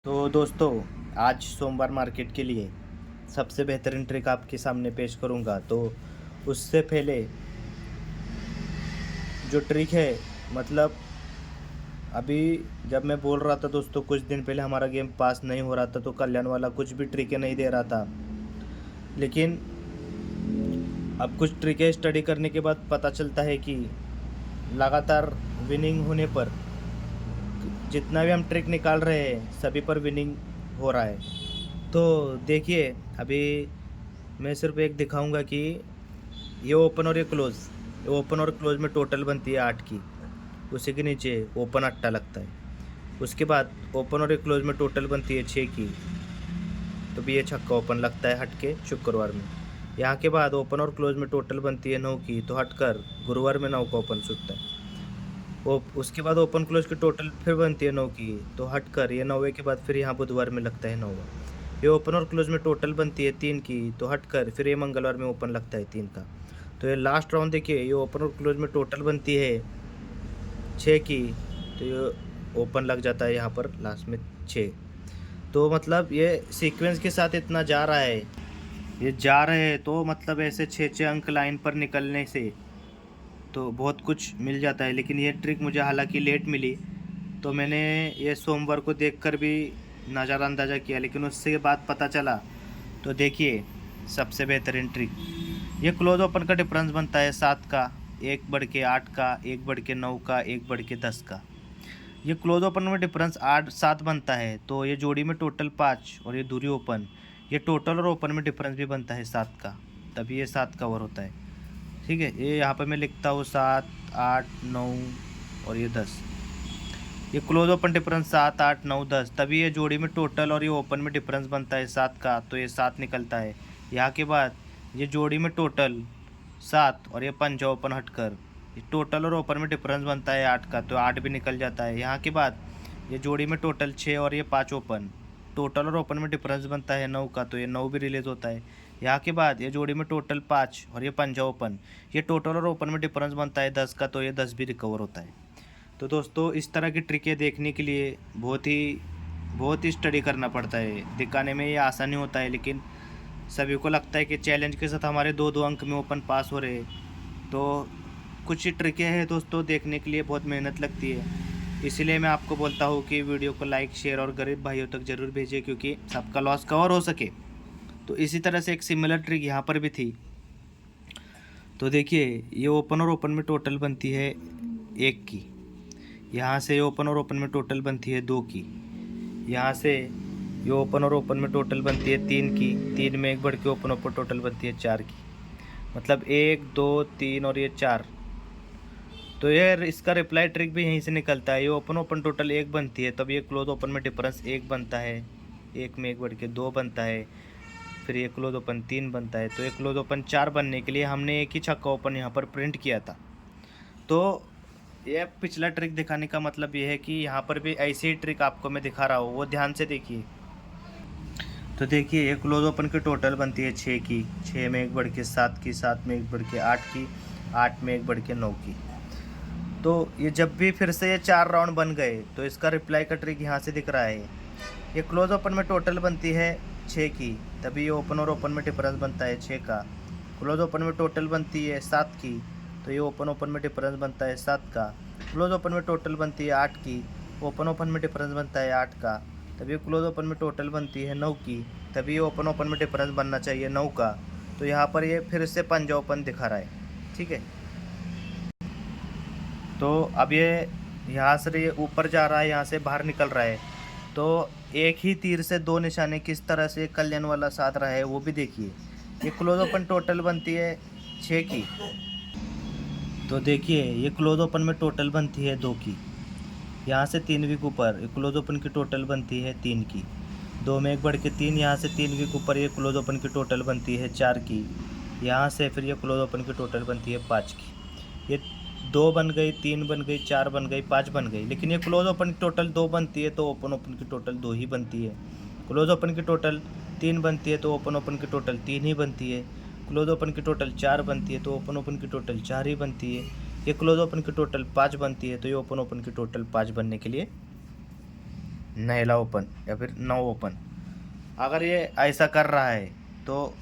तो दोस्तों, आज सोमवार मार्केट के लिए सबसे बेहतरीन ट्रिक आपके सामने पेश करूंगा। तो उससे पहले जो ट्रिक है, मतलब अभी जब मैं बोल रहा था दोस्तों, कुछ दिन पहले हमारा गेम पास नहीं हो रहा था तो कल्याण वाला कुछ भी ट्रिकें नहीं दे रहा था। लेकिन अब कुछ ट्रिकें स्टडी करने के बाद पता चलता है कि लगातार विनिंग होने पर जितना भी हम ट्रिक निकाल रहे हैं सभी पर विनिंग हो रहा है। तो देखिए, अभी मैं सिर्फ एक दिखाऊंगा कि ये ओपन और ये क्लोज़, ये ओपन और क्लोज़ में टोटल बनती है 8 की। उसी के नीचे ओपन अट्टा लगता है। उसके बाद ओपन और ये क्लोज़ में टोटल बनती है 6 की, तो भी ये छक्का ओपन लगता है हट के शुक्रवार में। यहाँ के बाद ओपन और क्लोज़ में टोटल बनती है 9 की, तो हटकर गुरुवार में 9 का ओपन छूटता है। वो उसके बाद ओपन क्लोज़ की टोटल फिर बनती है 9 की, तो हटकर ये 9वें के बाद फिर यहाँ बुधवार में लगता है 9वां। ये ओपन और क्लोज में टोटल बनती है 3 की, तो हटकर फिर ये मंगलवार में ओपन लगता है 3 का। तो ये लास्ट राउंड देखिए, ये ओपन और क्लोज में टोटल बनती है 6 की, तो ये ओपन लग जाता है यहाँ पर लास्ट में 6। तो मतलब ये सीक्वेंस के साथ इतना जा रहा है, ये जा रहे हैं, तो मतलब ऐसे 6-6 अंक लाइन पर निकलने से तो बहुत कुछ मिल जाता है। लेकिन ये ट्रिक मुझे हालांकि लेट मिली, तो मैंने ये सोमवार को देखकर भी नज़रअंदाज़ा किया, लेकिन उससे बाद पता चला। तो देखिए, सबसे बेहतरीन ट्रिक, ये क्लोज ओपन का डिफरेंस बनता है 7 का, 1/8 का, 1/9 का, 1/10 का। ये क्लोज ओपन में डिफरेंस 8-7 बनता है, तो ये जोड़ी में टोटल 5 और ये दूरी ओपन, ये टोटल और ओपन में डिफरेंस भी बनता है 7 का, तभी ये 7 कवर होता है। ठीक है, ये यहाँ पर मैं लिखता हूँ 7, 8, 9 और ये 10। ये क्लोज ओपन डिफरेंस 7, 8, 9, 10, तभी ये जोड़ी में टोटल और ये ओपन में डिफरेंस बनता है 7 का, तो ये 7 निकलता है। यहाँ के बाद ये जोड़ी में टोटल 7 और ये पंजा ओपन हटकर ये टोटल और ओपन में डिफरेंस बनता है 8 का, तो 8 भी निकल जाता है। यहाँ के बाद ये जोड़ी में टोटल 6 और ये 5 ओपन, टोटल और ओपन में डिफरेंस बनता है 9 का, तो ये 9 भी रिलीज होता है। यहाँ के बाद ये जोड़ी में टोटल 5 और ये पंजा ओपन, ये टोटल और ओपन में डिफरेंस बनता है 10 का, तो ये 10 भी रिकवर होता है। तो दोस्तों, इस तरह की ट्रिकें देखने के लिए बहुत ही स्टडी करना पड़ता है। दिखाने में ये आसानी होता है, लेकिन सभी को लगता है कि चैलेंज के साथ हमारे 2-2 अंक में ओपन पास हो रहे। तो कुछ ट्रिकें हैं दोस्तों, देखने के लिए बहुत मेहनत लगती है। इसीलिए मैं आपको बोलता हूँ कि वीडियो को लाइक, शेयर और गरीब भाइयों तक ज़रूर भेजिए, क्योंकि सबका लॉस कवर हो सके। तो इसी तरह से एक सिमिलर ट्रिक यहाँ पर भी थी। तो देखिए, ये ओपन और ओपन में टोटल बनती है 1 की, यहाँ से ओपन और ओपन में टोटल बनती है 2 की, यहाँ से ये ओपन और ओपन में टोटल बनती है 3 की, 3 में 1 बढ़ के ओपन ओपन टोटल बनती है 4 की, मतलब 1, 2, 3 और ये 4। तो ये इसका रिप्लाई ट्रिक भी यहीं से निकलता है। ये ओपन ओपन टोटल 1 बनती है, तब ये क्लोज ओपन में डिफरेंस 1 बनता है, 1 में 1 बढ़ के 2 बनता है, फिर ये क्लोज ओपन 3 बनता है। तो ये क्लोज ओपन 4 बनने के लिए हमने एक ही छक्का ओपन यहाँ पर प्रिंट किया था। तो ये पिछला ट्रिक दिखाने का मतलब ये है कि यहाँ पर भी ऐसी ही ट्रिक आपको मैं दिखा रहा हूँ, वो ध्यान से देखिए। तो देखिए, ये क्लोज ओपन की टोटल बनती है 6 की, 6 में 1 बढ़ के 7 की, 7 में 1 बढ़ के 8 की, 8 में 1 बढ़ के 9 की। तो ये जब भी फिर से ये 4 राउंड बन गए, तो इसका रिप्लाई का ट्रिक यहाँ से दिख रहा है। ये क्लोज ओपन में टोटल बनती है 6 की, तभी ये ओपन और ओपन में डिफरेंस बनता है 6 का। क्लोज ओपन में टोटल बनती है 7 की, तो ये ओपन ओपन में डिफरेंस बनता है 7 का। क्लोज ओपन में टोटल बनती है 8 की, ओपन ओपन में डिफरेंस बनता है 8 का। तभी क्लोज ओपन में टोटल बनती है 9 की, तभी ये ओपन ओपन में डिफरेंस बनना चाहिए 9 का। तो यहाँ पर ये फिर से पंजा ओपन दिखा रहा है। ठीक है, तो अब ये यहाँ से ये ऊपर जा रहा है, यहाँ से बाहर निकल रहा है। तो एक ही तीर से 2 निशाने किस तरह से कल्याण वाला साध रहा है वो भी देखिए। ये क्लोज ओपन टोटल बनती है 6 की, तो देखिए ये क्लोज ओपन में टोटल बनती है 2 की, यहाँ से 3 वीक ऊपर ये क्लोज ओपन की टोटल बनती है 3 की, 2 में 1 बढ़ के 3, यहाँ से 3 वीक ऊपर ये क्लोज ओपन की टोटल बनती है 4 की, यहाँ से फिर ये क्लोज ओपन की टोटल बनती है 5 की। ये 2 बन गई, 3 बन गई, 4 बन गई, 5 बन गई। लेकिन ये क्लोज ओपन की टोटल 2 बनती है, तो ओपन ओपन की टोटल 2 ही बनती है। क्लोज ओपन की टोटल 3 बनती है, तो ओपन ओपन की टोटल 3 ही बनती है। क्लोज ओपन की टोटल 4 बनती है, तो ओपन ओपन की टोटल 4 ही बनती है। ये क्लोज ओपन की टोटल 5 बनती है, तो ये ओपन ओपन की टोटल 5 बनने के लिए नहला ओपन या फिर 9 ओपन। अगर ये ऐसा कर रहा है तो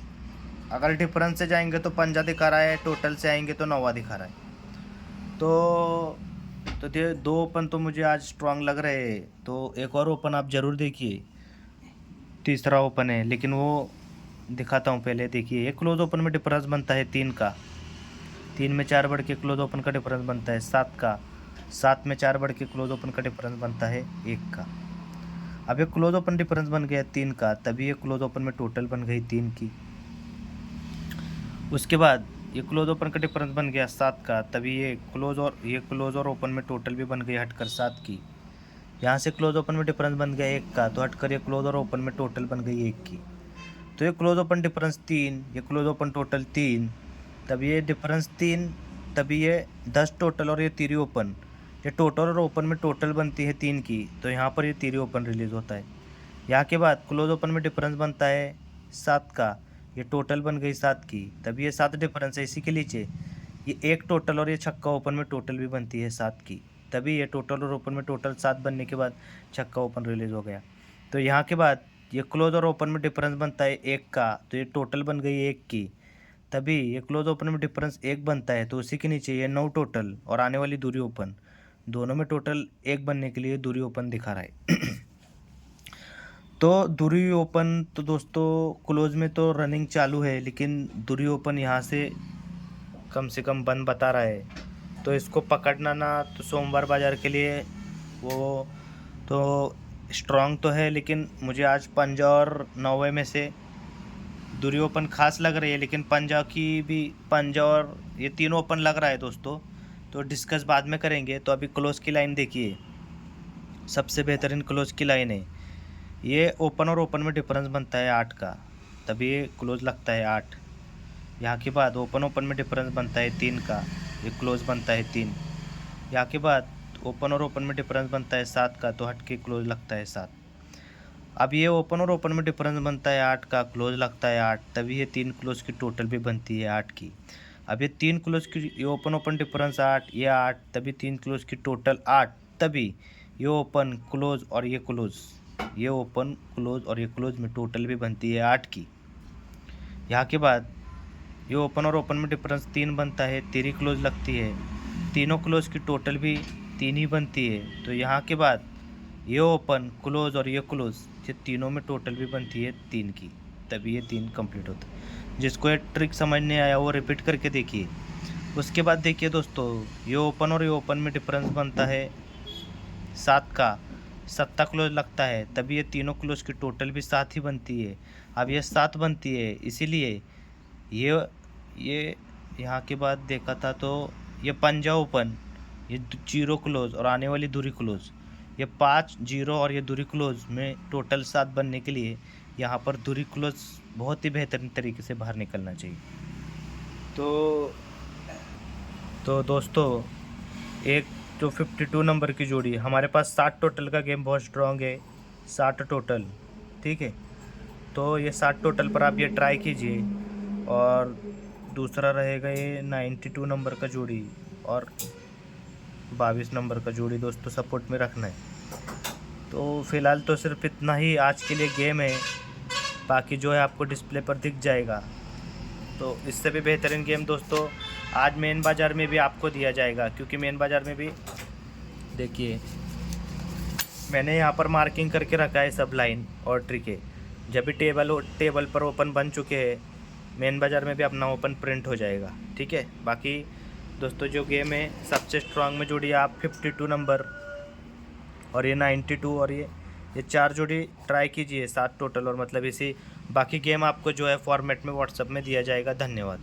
अगर डिफरेंस से जाएंगे तो पंजा दिखा रहा है, टोटल से आएंगे तो 9वां दिखा रहा है। तो ये 2 ओपन तो मुझे आज स्ट्रांग लग रहे हैं। तो एक और ओपन आप ज़रूर देखिए, तीसरा ओपन है, लेकिन वो दिखाता हूँ पहले। देखिए ये क्लोज ओपन में डिफरेंस बनता है 3 का, 3 में 4 बढ़ के क्लोज ओपन का डिफरेंस बनता है 7 का, 7 में 4 बढ़ के क्लोज ओपन का डिफरेंस बनता है 1 का। अब ये क्लोज ओपन डिफरेंस बन गया 3 का, तभी ये क्लोज ओपन में टोटल बन गई 3 की। उसके बाद ये क्लोज ओपन का डिफरेंस बन गया 7 का, तभी ये क्लोज और ओपन में टोटल भी बन गई हटकर 7 की। यहाँ से क्लोज ओपन में डिफरेंस बन गया 1 का, तो हटकर ये क्लोज और ओपन में टोटल बन गई 1 की। तो ये क्लोज ओपन डिफरेंस 3, ये क्लोज ओपन टोटल 3, तभी ये डिफरेंस 3, तभी ये 10 टोटल और ये 3 ओपन। ये टोटल और ओपन में टोटल बनती है 3 की, तो यहाँ पर ये 3 ओपन रिलीज़ होता है। यहाँ के बाद क्लोज ओपन में डिफरेंस बनता है 7 का, ये टोटल बन गई 7 की, तभी ये 7 डिफरेंस है। इसी के नीचे ये 1 टोटल और ये छक्का ओपन में टोटल भी बनती है 7 की, तभी ये टोटल और ओपन में टोटल 7 बनने के बाद छक्का ओपन रिलीज़ हो गया। तो यहाँ के बाद ये क्लोज और ओपन में डिफरेंस बनता है 1 का, तो ये टोटल बन गई 1 की, तभी ये क्लोज ओपन में डिफरेंस 1 बनता है। तो उसी के नीचे ये 9 टोटल और आने वाली दूरी ओपन, दोनों में टोटल 1 बनने के लिए दूरी ओपन दिखा रहा है। तो दूरी ओपन तो दोस्तों क्लोज में तो रनिंग चालू है, लेकिन दूरी ओपन यहाँ से कम बंद बता रहा है। तो इसको पकड़ना ना तो सोमवार बाज़ार के लिए वो तो स्ट्रांग तो है, लेकिन मुझे आज पंजा और 9वें में से दूरी ओपन खास लग रही है, लेकिन पंजा और ये तीनों ओपन लग रहा है दोस्तों। तो डिस्कस बाद में करेंगे। तो अभी क्लोज की लाइन देखिए, सबसे बेहतरीन क्लोज की लाइन है। ये ओपन और ओपन में डिफरेंस बनता है 8 का, तभी ये क्लोज लगता है 8। यहाँ के बाद ओपन में डिफरेंस बनता है 3 का, ये क्लोज बनता है 3। यहाँ के बाद ओपन और ओपन में डिफरेंस बनता है 7 का, तो हट के क्लोज लगता है 7। अब ये ओपन और ओपन में डिफरेंस बनता है 8 का, क्लोज लगता है 8, तभी ये 3 क्लोज की टोटल भी बनती है 8 की। अब ये 3 क्लोज की, ये ओपन डिफरेंस 8, ये 8, तभी 3 क्लोज की टोटल 8, तभी ये ओपन क्लोज और ये क्लोज, ये ओपन क्लोज और ये क्लोज में टोटल भी बनती है 8 की। यहाँ के बाद ये ओपन और ओपन में डिफरेंस 3 बनता है, 3 क्लोज लगती है, तीनों क्लोज की टोटल भी 3 ही बनती है। तो यहाँ के बाद ये ओपन क्लोज और ये क्लोज, ये तीनों में टोटल भी बनती है 3 की, तभी ये 3 कंप्लीट होता है। जिसको ये ट्रिक समझ नहीं आया वो रिपीट करके देखिए। उसके बाद देखिए दोस्तों, ये ओपन और ये ओपन में डिफरेंस बनता है 7 का, 7 क्लोज लगता है, तभी ये तीनों क्लोज की टोटल भी 7 ही बनती है। अब ये 7 बनती है, इसीलिए ये यहाँ के बाद देखा था तो ये पंजा ओपन, ये 0 क्लोज और आने वाली दूरी क्लोज, ये 5 0 और ये दूरी क्लोज में टोटल 7 बनने के लिए यहाँ पर दूरी क्लोज बहुत ही बेहतरीन तरीके से बाहर निकलना चाहिए। तो दोस्तों एक जो 52 नंबर की जोड़ी, हमारे पास 60 टोटल का गेम बहुत स्ट्रॉन्ग है, 60 टोटल, ठीक है। तो ये 60 टोटल पर आप ये ट्राई कीजिए। और दूसरा रहेगा ये 92 नंबर का जोड़ी और 22 नंबर का जोड़ी दोस्तों सपोर्ट में रखना है। तो फ़िलहाल तो सिर्फ इतना ही आज के लिए गेम है, बाकी जो है आपको डिस्प्ले पर दिख जाएगा। तो इससे भी बेहतरीन गेम दोस्तों आज मेन बाज़ार में भी आपको दिया जाएगा, क्योंकि मेन बाज़ार में भी देखिए मैंने यहाँ पर मार्किंग करके रखा है सब लाइन और ट्रिके। जब भी टेबल पर ओपन बन चुके हैं, मेन बाज़ार में भी अपना ओपन प्रिंट हो जाएगा, ठीक है। बाकी दोस्तों जो गेम है सबसे स्ट्रांग में जोड़ी आप 52 नंबर और ये 92 और ये 4 जोड़ी ट्राई कीजिए, 7 टोटल और मतलब इसी। बाकी गेम आपको जो है फॉर्मेट में व्हाट्सएप में दिया जाएगा। धन्यवाद।